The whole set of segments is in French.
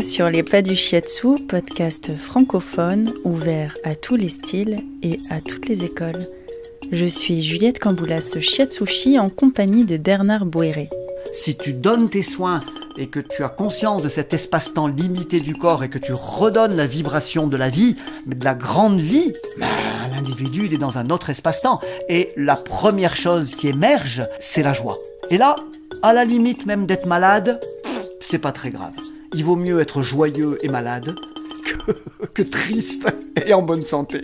toi sur Les Pas du Shiatsu, podcast francophone ouvert à tous les styles et à toutes les écoles. Je suis Juliette Camboulas Shiatsushi en compagnie de Bernard Bouéré. Si tu donnes tes soins et que tu as conscience de cet espace-temps limité du corps et que tu redonnes la vibration de la vie, mais de la grande vie, l'individu il est dans un autre espace-temps. Et la première chose qui émerge, c'est la joie. Et là, à la limite même d'être malade, c'est pas très grave. Il vaut mieux être joyeux et malade que triste et en bonne santé.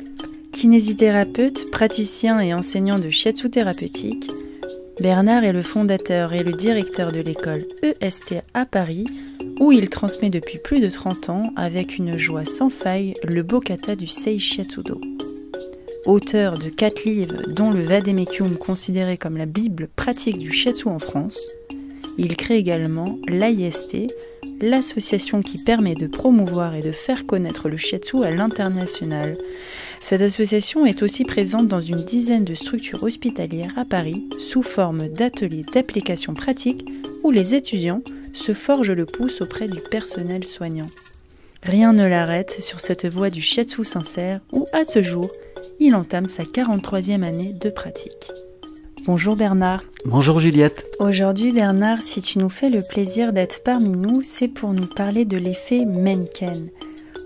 Kinésithérapeute, praticien et enseignant de shiatsu thérapeutique, Bernard est le fondateur et le directeur de l'école EST à Paris, où il transmet depuis plus de 30 ans, avec une joie sans faille, le beau kata du Sei Shiatsudo. Auteur de 4 livres, dont le Vademecum considéré comme la bible pratique du shiatsu en France, il crée également l'AIST, l'association qui permet de promouvoir et de faire connaître le shiatsu à l'international. Cette association est aussi présente dans une dizaine de structures hospitalières à Paris, sous forme d'ateliers d'application pratique où les étudiants se forgent le pouce auprès du personnel soignant. Rien ne l'arrête sur cette voie du shiatsu sincère où, à ce jour, il entame sa 43e année de pratique. Bonjour Bernard. Bonjour Juliette. Aujourd'hui Bernard, si tu nous fais le plaisir d'être parmi nous, c'est pour nous parler de l'effet Mencken,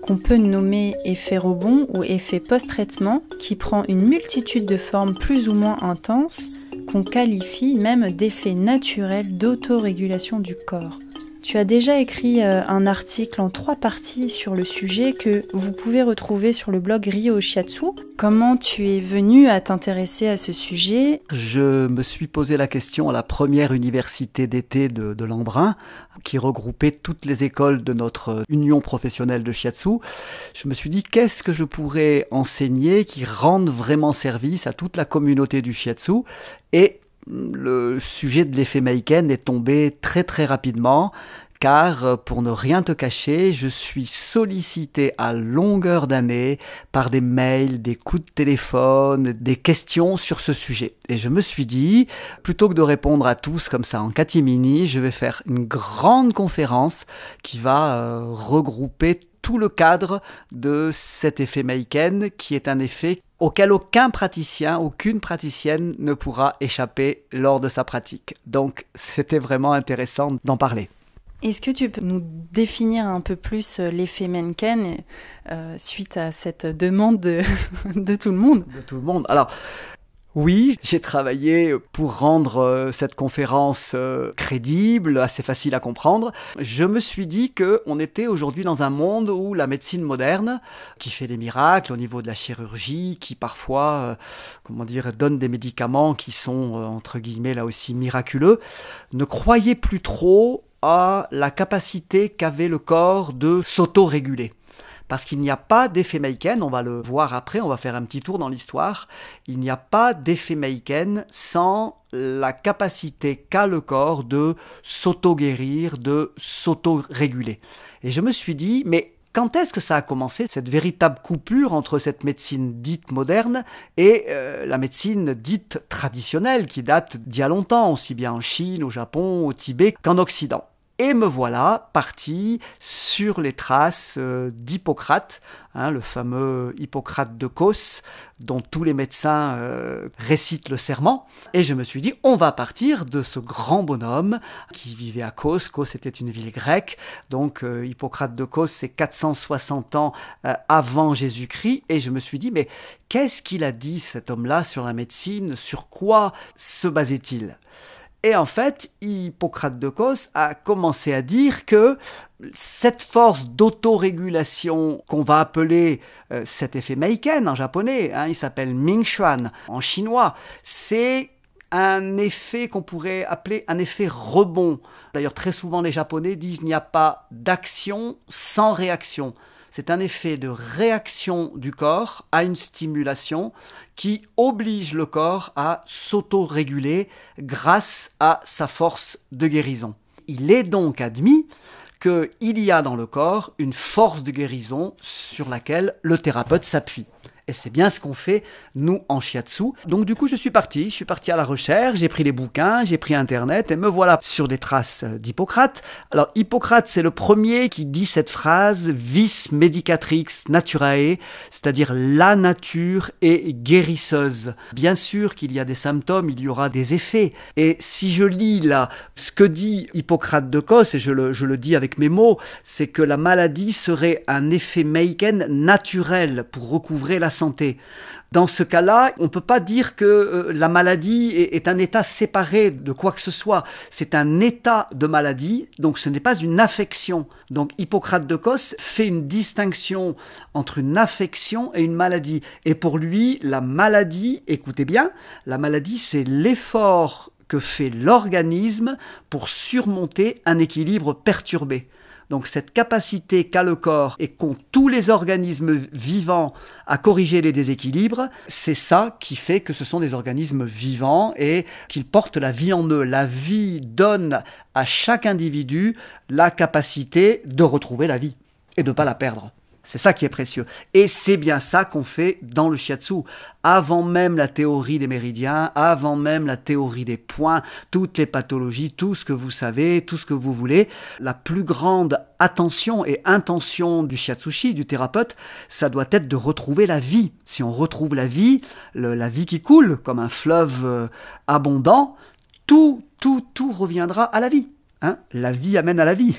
qu'on peut nommer effet rebond ou effet post-traitement, qui prend une multitude de formes plus ou moins intenses, qu'on qualifie même d'effet naturel d'autorégulation du corps. Tu as déjà écrit un article en 3 parties sur le sujet que vous pouvez retrouver sur le blog Ryo Shiatsu. Comment tu es venu à t'intéresser à ce sujet ? Je me suis posé la question à la première université d'été de l'Embrun, qui regroupait toutes les écoles de notre union professionnelle de Shiatsu. Je me suis dit, qu'est-ce que je pourrais enseigner qui rende vraiment service à toute la communauté du Shiatsu ? Et le sujet de l'effet Mencken est tombé très très rapidement, car pour ne rien te cacher, je suis sollicité à longueur d'année par des mails, des coups de téléphone, des questions sur ce sujet. Et je me suis dit, plutôt que de répondre à tous comme ça en catimini, je vais faire une grande conférence qui va regrouper tout le cadre de cet effet Mencken, qui est un effet auquel aucun praticien, aucune praticienne ne pourra échapper lors de sa pratique. Donc, c'était vraiment intéressant d'en parler. Est-ce que tu peux nous définir un peu plus l'effet Mencken suite à cette demande de tout le monde ? De tout le monde. Alors, oui, j'ai travaillé pour rendre cette conférence crédible, assez facile à comprendre. Je me suis dit qu'on était aujourd'hui dans un monde où la médecine moderne, qui fait des miracles au niveau de la chirurgie, qui parfois, donne des médicaments qui sont, entre guillemets, là aussi miraculeux, ne croyait plus trop à la capacité qu'avait le corps de s'auto-réguler. Parce qu'il n'y a pas d'effet Mencken, on va le voir après, on va faire un petit tour dans l'histoire, il n'y a pas d'effet Mencken sans la capacité qu'a le corps de s'auto-guérir, de s'auto-réguler. Et je me suis dit, mais quand est-ce que ça a commencé, cette véritable coupure entre cette médecine dite moderne et la médecine dite traditionnelle, qui date d'il y a longtemps, aussi bien en Chine, au Japon, au Tibet qu'en Occident. Et me voilà parti sur les traces d'Hippocrate, le fameux Hippocrate de Cos, dont tous les médecins récitent le serment. Et je me suis dit, on va partir de ce grand bonhomme qui vivait à Cos. Cos était une ville grecque, donc Hippocrate de Cos, c'est 460 ans avant Jésus-Christ. Et je me suis dit, mais qu'est-ce qu'il a dit cet homme-là sur la médecine ? Sur quoi se basait-il ? Et en fait, Hippocrate de Cos a commencé à dire que cette force d'autorégulation qu'on va appeler cet effet Mencken en japonais, il s'appelle Mingxuan en chinois, c'est un effet qu'on pourrait appeler un effet rebond. D'ailleurs, très souvent les Japonais disent qu'il n'y a pas d'action sans réaction. C'est un effet de réaction du corps à une stimulation qui oblige le corps à s'auto-réguler grâce à sa force de guérison. Il est donc admis qu'il y a dans le corps une force de guérison sur laquelle le thérapeute s'appuie. Et Et c'est bien ce qu'on fait, nous, en shiatsu. Donc du coup, je suis parti à la recherche, j'ai pris les bouquins, j'ai pris Internet, et me voilà sur des traces d'Hippocrate. Alors, Hippocrate, c'est le premier qui dit cette phrase « vis medicatrix naturae », c'est-à-dire la nature est guérisseuse. Bien sûr qu'il y a des symptômes, il y aura des effets. Et si je lis là ce que dit Hippocrate de Cos, et je le dis avec mes mots, c'est que la maladie serait un effet meiken naturel pour recouvrer la santé. Dans ce cas-là, on ne peut pas dire que la maladie est un état séparé de quoi que ce soit. C'est un état de maladie, donc ce n'est pas une affection. Donc Hippocrate de Cos fait une distinction entre une affection et une maladie. Et pour lui, la maladie, écoutez bien, la maladie c'est l'effort que fait l'organisme pour surmonter un équilibre perturbé. Donc cette capacité qu'a le corps et qu'ont tous les organismes vivants à corriger les déséquilibres, c'est ça qui fait que ce sont des organismes vivants et qu'ils portent la vie en eux. La vie donne à chaque individu la capacité de retrouver la vie et de ne pas la perdre. C'est ça qui est précieux. Et c'est bien ça qu'on fait dans le shiatsu. Avant même la théorie des méridiens, avant même la théorie des points, toutes les pathologies, tout ce que vous savez, tout ce que vous voulez, la plus grande attention et intention du shiatsushi, du thérapeute, ça doit être de retrouver la vie. Si on retrouve la vie qui coule comme un fleuve abondant, tout reviendra à la vie. Hein, la vie amène à la vie.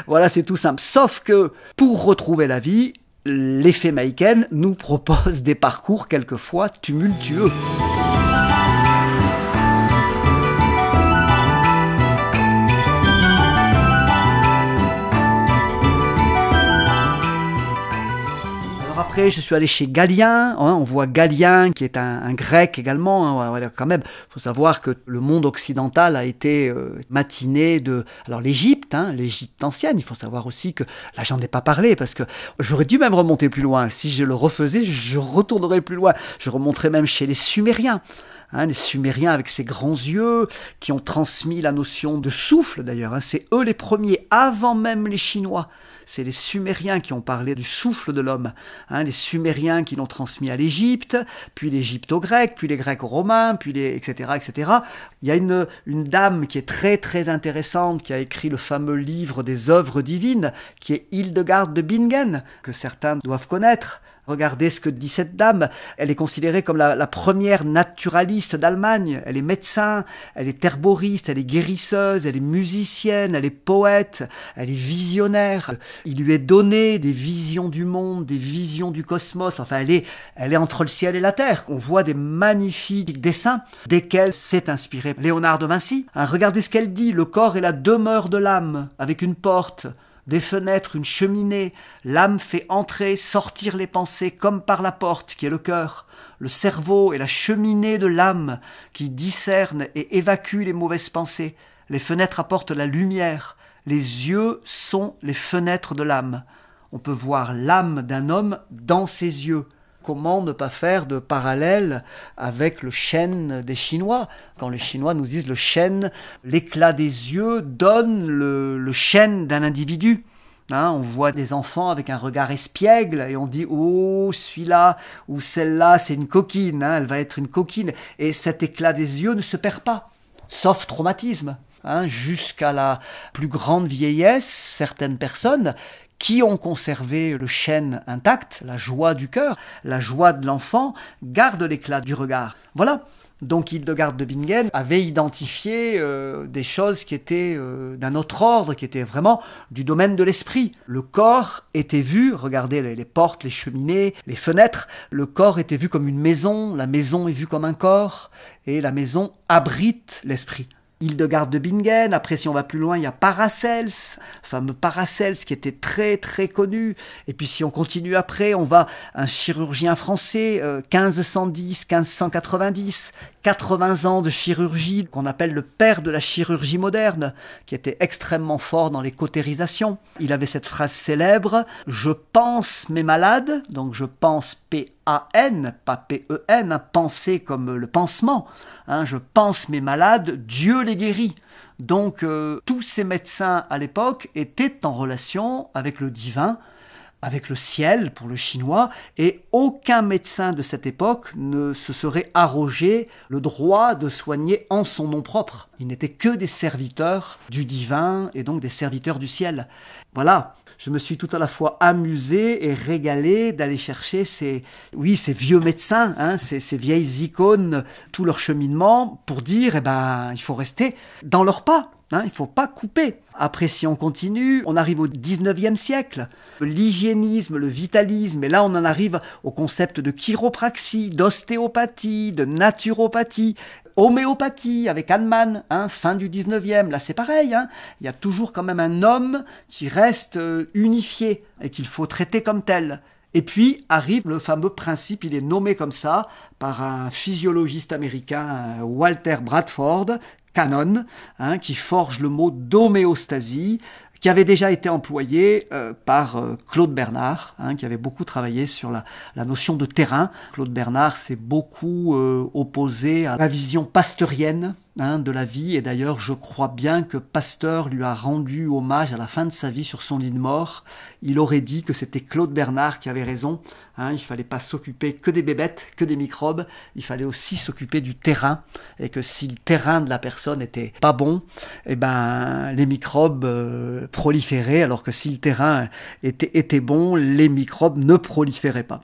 Voilà, c'est tout simple. Sauf que pour retrouver la vie, l'effet Meiken nous propose des parcours quelquefois tumultueux. Après, je suis allé chez Galien, on voit Galien qui est un grec également, quand même. Il faut savoir que le monde occidental a été matiné de l'Égypte, l'Égypte ancienne. Il faut savoir aussi que là, j'en ai pas parlé parce que j'aurais dû même remonter plus loin. Si je le refaisais, je retournerais plus loin. Je remonterais même chez les Sumériens. Les Sumériens avec ces grands yeux qui ont transmis la notion de souffle d'ailleurs. C'est eux les premiers, avant même les Chinois. C'est les Sumériens qui ont parlé du souffle de l'homme. Les Sumériens qui l'ont transmis à l'Égypte, puis l'Égypte aux Grecs, puis les Grecs aux Romains, puis etc., etc. Il y a une dame qui est très très intéressante, qui a écrit le fameux livre des œuvres divines, qui est Hildegarde de Bingen, que certains doivent connaître. Regardez ce que dit cette dame. Elle est considérée comme la première naturaliste d'Allemagne. Elle est médecin, elle est herboriste, elle est guérisseuse, elle est musicienne, elle est poète, elle est visionnaire. Il lui est donné des visions du monde, des visions du cosmos. Enfin, elle est entre le ciel et la terre. On voit des magnifiques dessins desquels s'est inspiré Léonard de Vinci. Regardez ce qu'elle dit. Le corps est la demeure de l'âme, avec une porte, des fenêtres, une cheminée. L'âme fait entrer, sortir les pensées comme par la porte qui est le cœur. Le cerveau est la cheminée de l'âme qui discerne et évacue les mauvaises pensées. Les fenêtres apportent la lumière. Les yeux sont les fenêtres de l'âme. On peut voir l'âme d'un homme dans ses yeux. Comment ne pas faire de parallèle avec le chêne des Chinois? Quand les Chinois nous disent le chêne, l'éclat des yeux donne le chêne d'un individu. On voit des enfants avec un regard espiègle et on dit « Oh, celui-là ou celle-là, c'est une coquine, elle va être une coquine. » Et cet éclat des yeux ne se perd pas, sauf traumatisme. Jusqu'à la plus grande vieillesse, certaines personnes qui ont conservé le chêne intact, la joie du cœur, la joie de l'enfant, gardent l'éclat du regard. Voilà. Donc Hildegarde de Bingen avait identifié des choses qui étaient d'un autre ordre, qui étaient vraiment du domaine de l'esprit. Le corps était vu, regardez les portes, les cheminées, les fenêtres, le corps était vu comme une maison, la maison est vue comme un corps, et la maison abrite l'esprit. Hildegarde de Bingen, après si on va plus loin, il y a Paracels, fameux Paracels qui était très très connu, et puis si on continue après, on va un chirurgien français, 1510-1590, 80 ans de chirurgie, qu'on appelle le père de la chirurgie moderne, qui était extrêmement fort dans les cautérisations. Il avait cette phrase célèbre, « Je pense mes malades », donc je pense P-A-N, pas P-E-N, penser comme le pansement, je pense mes malades, Dieu les guérit. Donc tous ces médecins à l'époque étaient en relation avec le divin, avec le ciel pour le chinois, et aucun médecin de cette époque ne se serait arrogé le droit de soigner en son nom propre. Ils n'étaient que des serviteurs du divin et donc des serviteurs du ciel. Voilà, je me suis tout à la fois amusé et régalé d'aller chercher ces vieux médecins, ces vieilles icônes, tout leur cheminement pour dire, il faut rester dans leurs pas. Il ne faut pas couper. Après, si on continue, on arrive au 19e siècle. L'hygiénisme, le vitalisme, et là on en arrive au concept de chiropraxie, d'ostéopathie, de naturopathie, homéopathie avec Hahnemann, fin du 19e. Là c'est pareil, il y a toujours quand même un homme qui reste unifié et qu'il faut traiter comme tel. Et puis arrive le fameux principe, il est nommé comme ça par un physiologiste américain, Walter Bradford, Cannon, qui forge le mot d'homéostasie, qui avait déjà été employé par Claude Bernard, qui avait beaucoup travaillé sur la notion de terrain. Claude Bernard s'est beaucoup opposé à la vision pasteurienne de la vie, et d'ailleurs je crois bien que Pasteur lui a rendu hommage à la fin de sa vie sur son lit de mort. Il aurait dit que c'était Claude Bernard qui avait raison, il ne fallait pas s'occuper que des bébêtes, que des microbes, il fallait aussi s'occuper du terrain, et que si le terrain de la personne n'était pas bon, les microbes proliféraient, alors que si le terrain était bon, les microbes ne proliféraient pas.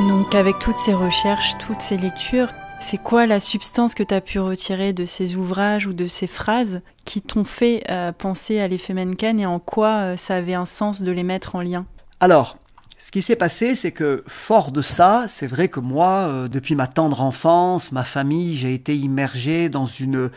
Donc avec toutes ces recherches, toutes ces lectures, c'est quoi la substance que tu as pu retirer de ces ouvrages ou de ces phrases qui t'ont fait penser à l'effet Mencken, et en quoi ça avait un sens de les mettre en lien? Alors, ce qui s'est passé, c'est que fort de ça, c'est vrai que moi, depuis ma tendre enfance, ma famille, j'ai été immergé dans une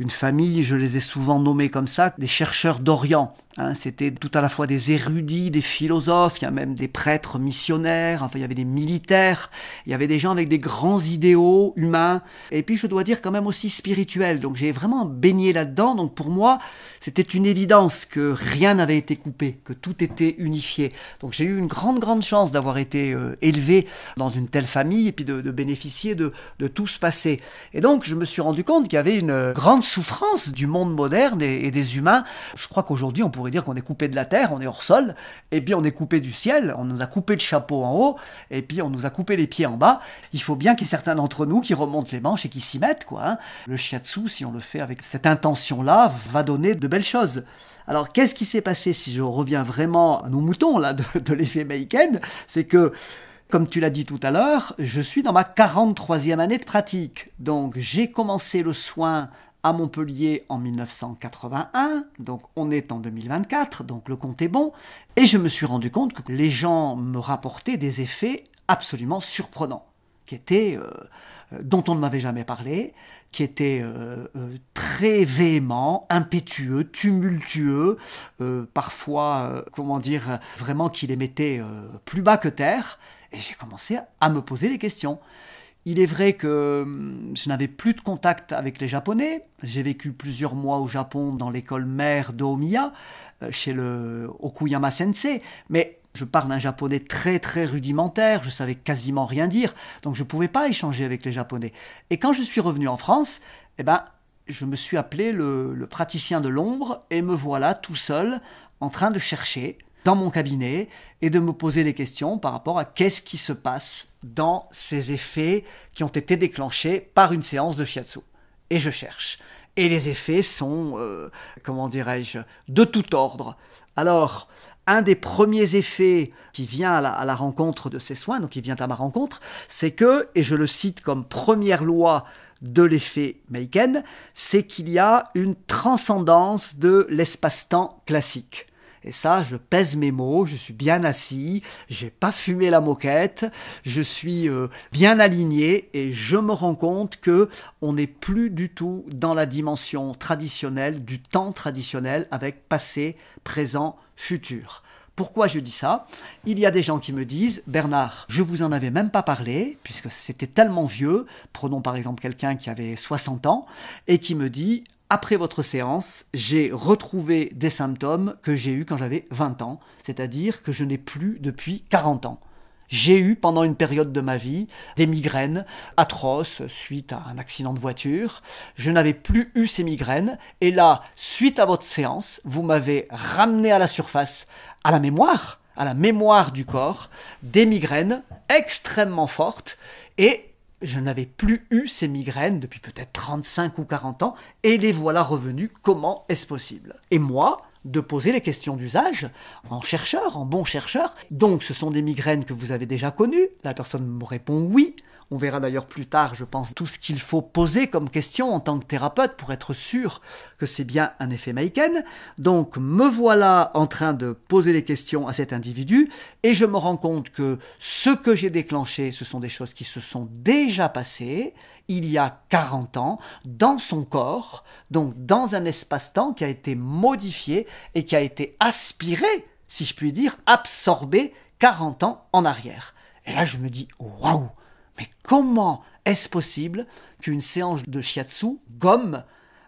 famille, je les ai souvent nommés comme ça, des chercheurs d'Orient. C'était tout à la fois des érudits, des philosophes, il y a même des prêtres missionnaires, il y avait des militaires, il y avait des gens avec des grands idéaux humains, et puis je dois dire quand même aussi spirituels. Donc j'ai vraiment baigné là-dedans, donc pour moi, c'était une évidence que rien n'avait été coupé, que tout était unifié. Donc j'ai eu une grande chance d'avoir été élevé dans une telle famille, et puis de bénéficier de tout ce passé. Et donc je me suis rendu compte qu'il y avait une grande souffrance du monde moderne et des humains. Je crois qu'aujourd'hui, on pourrait dire qu'on est coupé de la terre, on est hors sol, et puis on est coupé du ciel, on nous a coupé le chapeau en haut, et puis on nous a coupé les pieds en bas. Il faut bien qu'il y ait certains d'entre nous qui remontent les manches et qui s'y mettent, quoi. Le shiatsu, si on le fait avec cette intention-là, va donner de belles choses. Alors, qu'est-ce qui s'est passé, si je reviens vraiment à nos moutons là, de l'effet Mencken, c'est que, comme tu l'as dit tout à l'heure, je suis dans ma 43e année de pratique. Donc, j'ai commencé le soin à Montpellier en 1981, donc on est en 2024, donc le compte est bon, et je me suis rendu compte que les gens me rapportaient des effets absolument surprenants, qui étaient, dont on ne m'avait jamais parlé, qui étaient très véhéments, impétueux, tumultueux, parfois, vraiment qui les mettaient plus bas que terre, et j'ai commencé à me poser des questions. Il est vrai que je n'avais plus de contact avec les Japonais. J'ai vécu plusieurs mois au Japon dans l'école mère d'Omiya, chez le Okuyama Sensei, mais je parle un japonais très rudimentaire, je savais quasiment rien dire, donc je ne pouvais pas échanger avec les Japonais. Et quand je suis revenu en France, je me suis appelé le praticien de l'ombre, et me voilà tout seul en train de chercher dans mon cabinet et de me poser des questions par rapport à qu'est-ce qui se passe dans ces effets qui ont été déclenchés par une séance de shiatsu. Et je cherche. Et les effets sont, de tout ordre. Alors, un des premiers effets qui vient à la rencontre de ces soins, donc qui vient à ma rencontre, c'est que, et je le cite comme première loi de l'effet Mencken, c'est qu'il y a une transcendance de l'espace-temps classique. Et ça, je pèse mes mots, je suis bien assis, j'ai pas fumé la moquette, je suis bien aligné, et je me rends compte que on n'est plus du tout dans la dimension traditionnelle, du temps traditionnel, avec passé, présent, futur. Pourquoi je dis ça? Il y a des gens qui me disent « Bernard, je vous en avais même pas parlé, puisque c'était tellement vieux. » Prenons par exemple quelqu'un qui avait 60 ans, et qui me dit « Après votre séance, j'ai retrouvé des symptômes que j'ai eus quand j'avais 20 ans, c'est-à-dire que je n'ai plus depuis 40 ans. » J'ai eu pendant une période de ma vie des migraines atroces suite à un accident de voiture. Je n'avais plus eu ces migraines et là, suite à votre séance, vous m'avez ramené à la surface, à la mémoire du corps, des migraines extrêmement fortes et je n'avais plus eu ces migraines depuis peut-être 35 ou 40 ans et les voilà revenus. Comment est-ce possible? Et moi, de poser les questions d'usage en chercheur, en bon chercheur. Donc ce sont des migraines que vous avez déjà connues. La personne me répond oui. On verra d'ailleurs plus tard, je pense, tout ce qu'il faut poser comme question en tant que thérapeute pour être sûr que c'est bien un effet Meiken. Donc me voilà en train de poser les questions à cet individu et je me rends compte que ce que j'ai déclenché, ce sont des choses qui se sont déjà passées il y a 40 ans dans son corps, donc dans un espace-temps qui a été modifié et qui a été aspiré, si je puis dire, absorbé 40 ans en arrière. Et là je me dis, waouh! Mais comment est-ce possible qu'une séance de shiatsu gomme,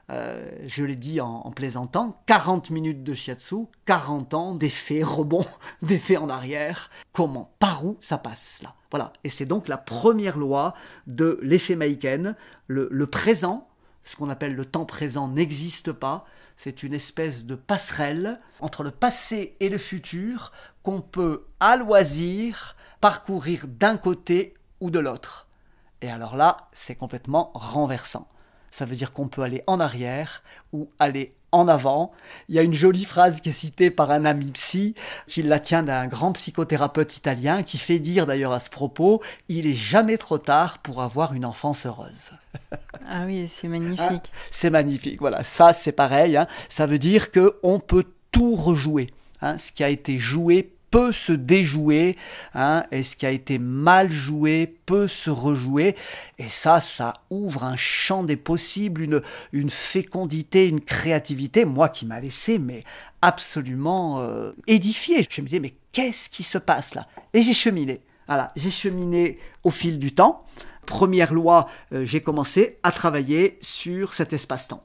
je l'ai dit en plaisantant, 40 minutes de shiatsu, 40 ans d'effets rebonds, d'effets en arrière. Comment, par où ça passe là? Voilà, et c'est donc la première loi de l'effet Meiken. Le présent, ce qu'on appelle le temps présent, n'existe pas. C'est une espèce de passerelle entre le passé et le futur qu'on peut, à loisir, parcourir d'un côté ou de l'autre. Et alors là, c'est complètement renversant. Ça veut dire qu'on peut aller en arrière ou aller en avant. Il y a une jolie phrase qui est citée par un ami psy, qui la tient d'un grand psychothérapeute italien, qui fait dire d'ailleurs à ce propos, il est jamais trop tard pour avoir une enfance heureuse. Ah oui, c'est magnifique. Hein, c'est magnifique, voilà. Ça, c'est pareil. Hein. Ça veut dire qu'on peut tout rejouer. Hein. Ce qui a été joué peut se déjouer, hein, et ce qui a été mal joué peut se rejouer, et ça ouvre un champ des possibles, une fécondité, une créativité, moi qui m'a laissé mais absolument édifié. Je me disais mais qu'est-ce qui se passe là? Et j'ai cheminé, voilà, j'ai cheminé au fil du temps. Première loi, j'ai commencé à travailler sur cet espace-temps.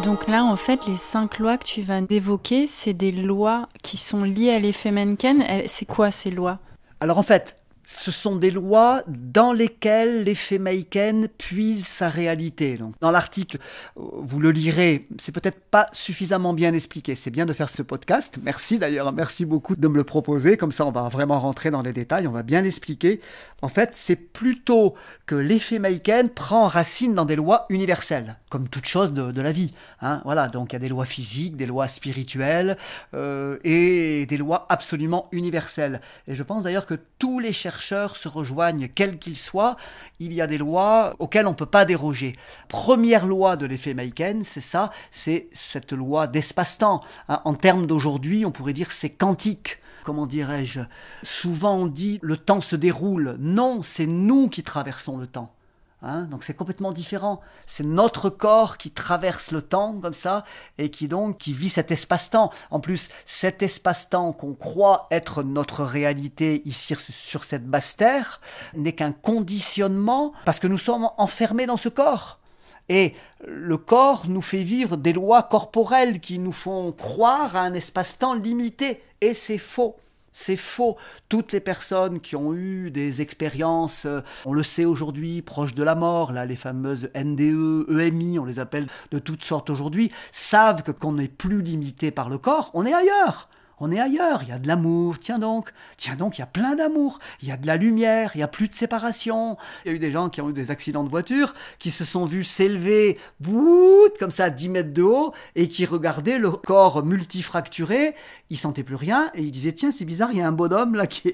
Donc là, en fait, les 5 lois que tu vas d'évoquer, c'est des lois qui sont liées à l'effet Mencken. C'est quoi ces lois? Alors en fait, ce sont des lois dans lesquelles l'effet Meiken puise sa réalité. Donc, dans l'article, vous le lirez, c'est peut-être pas suffisamment bien expliqué. C'est bien de faire ce podcast. Merci d'ailleurs, merci beaucoup de me le proposer. Comme ça, on va vraiment rentrer dans les détails, on va bien l'expliquer. En fait, c'est plutôt que l'effet Meiken prend racine dans des lois universelles, comme toute chose de la vie. Hein, voilà, donc il y a des lois physiques, des lois spirituelles et des lois absolument universelles. Et je pense d'ailleurs que tous les chercheurs se rejoignent, quels qu'ils soient, il y a des lois auxquelles on ne peut pas déroger. Première loi de l'effet Meiken, c'est ça, c'est cette loi d'espace-temps. Hein, en termes d'aujourd'hui, on pourrait dire c'est quantique. Comment dirais-je? Souvent on dit le temps se déroule. Non, c'est nous qui traversons le temps. Hein, donc c'est complètement différent. C'est notre corps qui traverse le temps comme ça et qui vit cet espace-temps. En plus, cet espace-temps qu'on croit être notre réalité ici sur cette basse terre n'est qu'un conditionnement parce que nous sommes enfermés dans ce corps. Et le corps nous fait vivre des lois corporelles qui nous font croire à un espace-temps limité. Et c'est faux. C'est faux. Toutes les personnes qui ont eu des expériences, on le sait aujourd'hui, proches de la mort, là, les fameuses NDE, EMI, on les appelle de toutes sortes aujourd'hui, savent que qu'on n'est plus limité par le corps, on est ailleurs. On est ailleurs, il y a de l'amour, tiens donc, il y a plein d'amour, il y a de la lumière, il n'y a plus de séparation. Il y a eu des gens qui ont eu des accidents de voiture, qui se sont vus s'élever, comme ça, à 10 mètres de haut, et qui regardaient le corps multifracturé, ils sentaient plus rien, et ils disaient, tiens, c'est bizarre, il y a un bonhomme là qui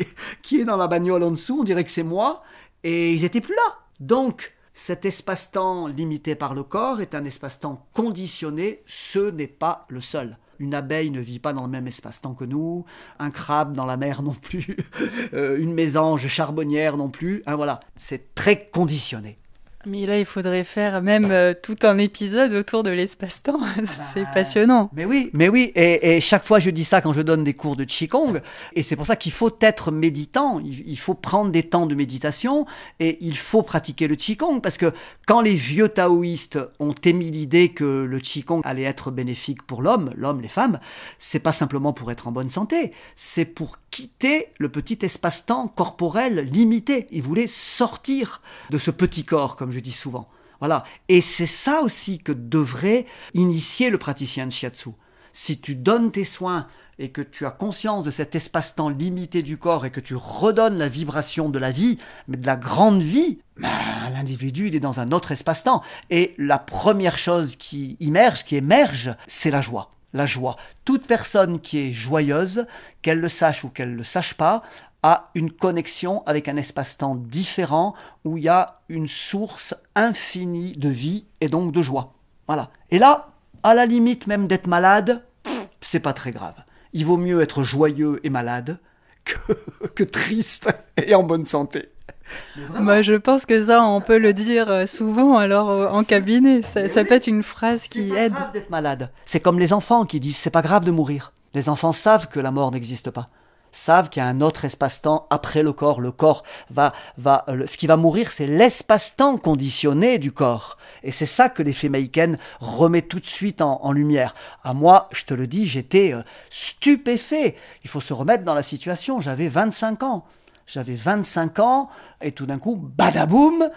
est dans la bagnole en dessous, on dirait que c'est moi, et ils n'étaient plus là. Donc, cet espace-temps limité par le corps est un espace-temps conditionné, ce n'est pas le seul. Une abeille ne vit pas dans le même espace-temps que nous, un crabe dans la mer non plus, une mésange charbonnière non plus. Hein, voilà, c'est très conditionné. Mais là, il faudrait faire même tout un épisode autour de l'espace-temps. C'est passionnant. Mais oui. Et chaque fois, je dis ça quand je donne des cours de Qigong. Et c'est pour ça qu'il faut être méditant. Il faut prendre des temps de méditation et il faut pratiquer le Qigong. Parce que quand les vieux taoïstes ont émis l'idée que le Qigong allait être bénéfique pour l'homme, les femmes, c'est pas simplement pour être en bonne santé. C'est pour quitter le petit espace-temps corporel limité. Ils voulaient sortir de ce petit corps, comme je dis souvent. Voilà. Et c'est ça aussi que devrait initier le praticien de shiatsu. Si tu donnes tes soins et que tu as conscience de cet espace-temps limité du corps et que tu redonnes la vibration de la vie, mais de la grande vie, l'individu il est dans un autre espace-temps. Et la première chose qui émerge, c'est la joie. La joie. Toute personne qui est joyeuse, qu'elle le sache ou qu'elle ne le sache pas, a une connexion avec un espace-temps différent où il y a une source infinie de vie et donc de joie. Voilà. Et là, à la limite même d'être malade, c'est pas très grave. Il vaut mieux être joyeux et malade que triste et en bonne santé. Moi, je pense que ça, on peut le dire souvent alors en cabinet. Ça peut être une phrase qui aide. C'est pas grave d'être malade. C'est comme les enfants qui disent c'est pas grave de mourir. Les enfants savent que la mort n'existe pas. Savent qu'il y a un autre espace-temps après le corps. Le corps ce qui va mourir, c'est l'espace-temps conditionné du corps. Et c'est ça que l'effet Meiken remet tout de suite en lumière. À moi, je te le dis, j'étais stupéfait. Il faut se remettre dans la situation. J'avais 25 ans. Et tout d'un coup, badaboum,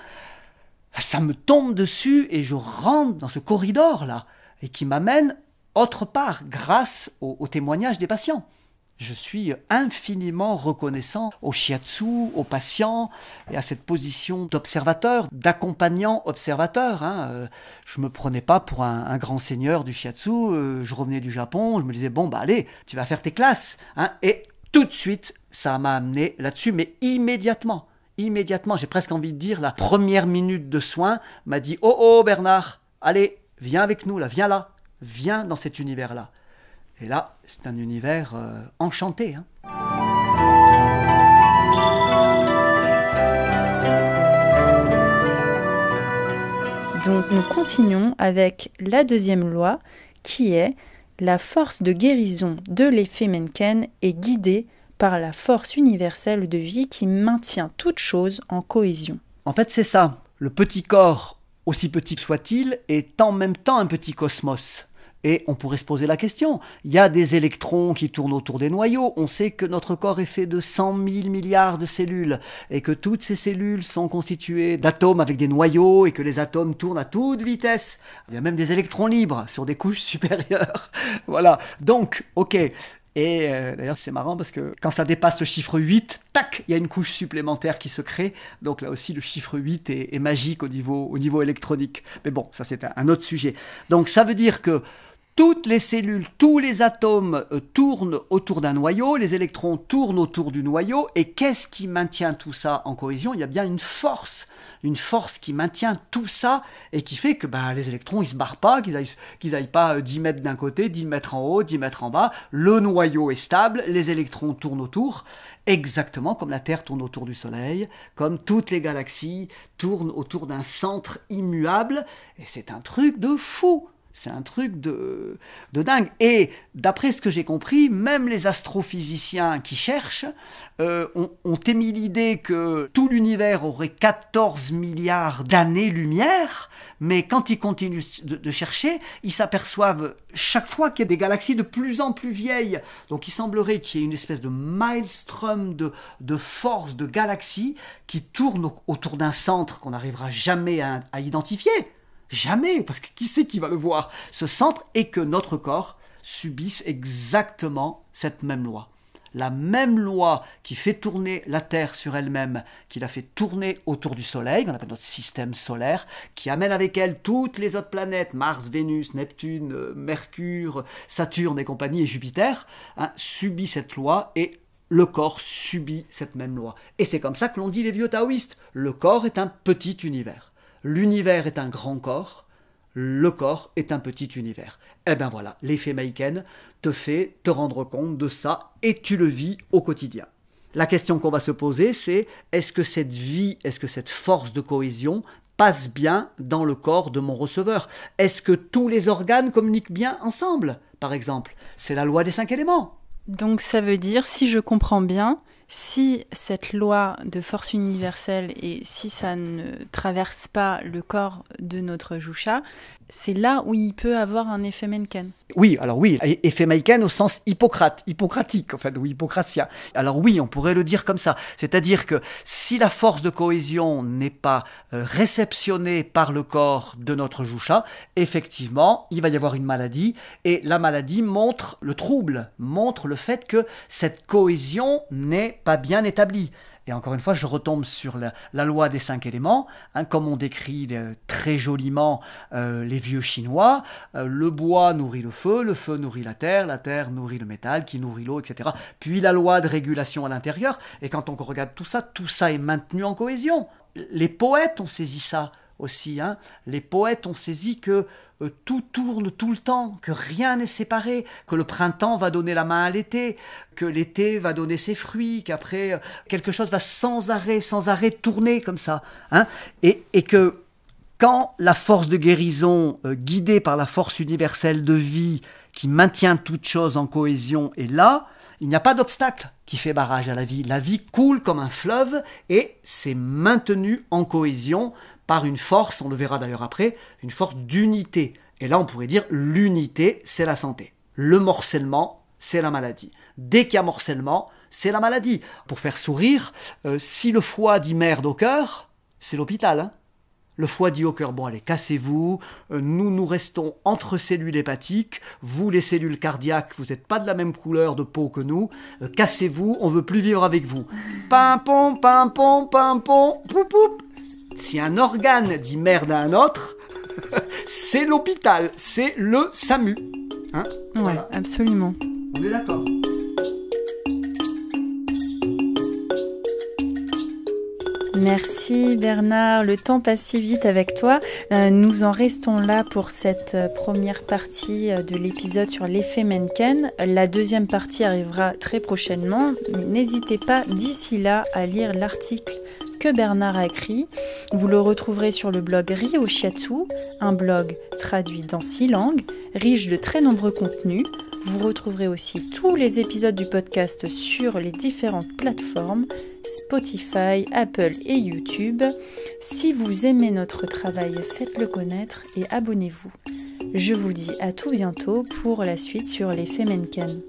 ça me tombe dessus et je rentre dans ce corridor-là et qui m'amène autre part grâce au témoignage des patients. Je suis infiniment reconnaissant au shiatsu, aux patients et à cette position d'observateur, d'accompagnant observateur. Je ne me prenais pas pour un grand seigneur du shiatsu. Je revenais du Japon, je me disais, bon, allez, tu vas faire tes classes. Et tout de suite, ça m'a amené là-dessus, mais immédiatement, j'ai presque envie de dire, la première minute de soin m'a dit, oh Bernard, allez, viens avec nous, là, viens dans cet univers-là. Et là, c'est un univers enchanté. Donc nous continuons avec la deuxième loi qui est la force de guérison de l'effet Mencken est guidée par la force universelle de vie qui maintient toute chose en cohésion. En fait, c'est ça. Le petit corps, aussi petit soit-il, est en même temps un petit cosmos. Et on pourrait se poser la question, il y a des électrons qui tournent autour des noyaux, on sait que notre corps est fait de 100 000 milliards de cellules, et que toutes ces cellules sont constituées d'atomes avec des noyaux, et que les atomes tournent à toute vitesse. Il y a même des électrons libres sur des couches supérieures. Voilà, donc, ok. Et d'ailleurs, c'est marrant parce que quand ça dépasse le chiffre 8, tac, il y a une couche supplémentaire qui se crée. Donc là aussi, le chiffre 8 est magique au niveau électronique. Mais bon, ça c'est un autre sujet. Donc ça veut dire que toutes les cellules, tous les atomes tournent autour d'un noyau, les électrons tournent autour du noyau, et qu'est-ce qui maintient tout ça en cohésion ? Il y a bien une force qui maintient tout ça, et qui fait que les électrons, ils se barrent pas, qu'ils aillent pas 10 mètres d'un côté, 10 mètres en haut, 10 mètres en bas, le noyau est stable, les électrons tournent autour, exactement comme la Terre tourne autour du Soleil, comme toutes les galaxies tournent autour d'un centre immuable, et c'est un truc de fou. C'est un truc de dingue. Et d'après ce que j'ai compris, même les astrophysiciens qui cherchent ont émis l'idée que tout l'univers aurait 14 milliards d'années-lumière, mais quand ils continuent de chercher, ils s'aperçoivent chaque fois qu'il y a des galaxies de plus en plus vieilles. Donc il semblerait qu'il y ait une espèce de maelstrom de force de galaxies qui tournent autour d'un centre qu'on n'arrivera jamais à identifier. Jamais, parce que qui c'est qui va le voir, ce centre, et que notre corps subisse exactement cette même loi. La même loi qui fait tourner la Terre sur elle-même, qui la fait tourner autour du Soleil, qu'on appelle notre système solaire, qui amène avec elle toutes les autres planètes, Mars, Vénus, Neptune, Mercure, Saturne et compagnie, et Jupiter, subit cette loi, et le corps subit cette même loi. Et c'est comme ça que l'on dit les vieux taoïstes, le corps est un petit univers. L'univers est un grand corps, le corps est un petit univers. Et bien voilà, l'effet Meiken te fait te rendre compte de ça et tu le vis au quotidien. La question qu'on va se poser, c'est est-ce que cette vie, est-ce que cette force de cohésion passe bien dans le corps de mon receveur? Est-ce que tous les organes communiquent bien ensemble, par exemple? C'est la loi des 5 éléments. Donc ça veut dire, si je comprends bien, si cette loi de force universelle et si ça ne traverse pas le corps de notre Jusha, c'est là où il peut avoir un effet Mencken. Oui, alors oui, effet Mencken au sens hippocratique, en fait, ou hippocratia. Alors oui, on pourrait le dire comme ça. C'est-à-dire que si la force de cohésion n'est pas réceptionnée par le corps de notre Jusha, effectivement, il va y avoir une maladie, et la maladie montre le trouble, montre le fait que cette cohésion n'est pas bien établie. Et encore une fois, je retombe sur la loi des 5 éléments, comme on décrit très joliment les vieux Chinois. Le bois nourrit le feu nourrit la terre nourrit le métal, qui nourrit l'eau, etc. Puis la loi de régulation à l'intérieur. Et quand on regarde tout ça est maintenu en cohésion. Les poètes ont saisi ça aussi. Les poètes ont saisi que tout tourne tout le temps, que rien n'est séparé, que le printemps va donner la main à l'été, que l'été va donner ses fruits, qu'après quelque chose va sans arrêt tourner comme ça. Et que quand la force de guérison, guidée par la force universelle de vie, qui maintient toute chose en cohésion, est là, il n'y a pas d'obstacle qui fait barrage à la vie. La vie coule comme un fleuve et c'est maintenu en cohésion par une force, on le verra d'ailleurs après, une force d'unité. Et là, on pourrait dire l'unité, c'est la santé. Le morcellement, c'est la maladie. Dès qu'il y a morcellement, c'est la maladie. Pour faire sourire, si le foie dit merde au cœur, c'est l'hôpital. Le foie dit au cœur, bon allez, cassez-vous, nous restons entre cellules hépatiques, vous les cellules cardiaques, vous n'êtes pas de la même couleur de peau que nous, cassez-vous, on veut plus vivre avec vous. Pimpon, pimpon, pimpon, poup, poup. Si un organe dit merde à un autre, c'est l'hôpital, c'est le SAMU. Voilà. Absolument. On est d'accord. Merci Bernard, le temps passe si vite avec toi. Nous en restons là pour cette première partie de l'épisode sur l'effet Mencken. La deuxième partie arrivera très prochainement. N'hésitez pas d'ici là à lire l'article que Bernard a écrit. Vous le retrouverez sur le blog Rio Shiatsu, un blog traduit dans 6 langues, riche de très nombreux contenus. Vous retrouverez aussi tous les épisodes du podcast sur les différentes plateformes Spotify, Apple et YouTube. Si vous aimez notre travail, faites-le connaître et abonnez-vous. Je vous dis à tout bientôt pour la suite sur l'effet Mencken.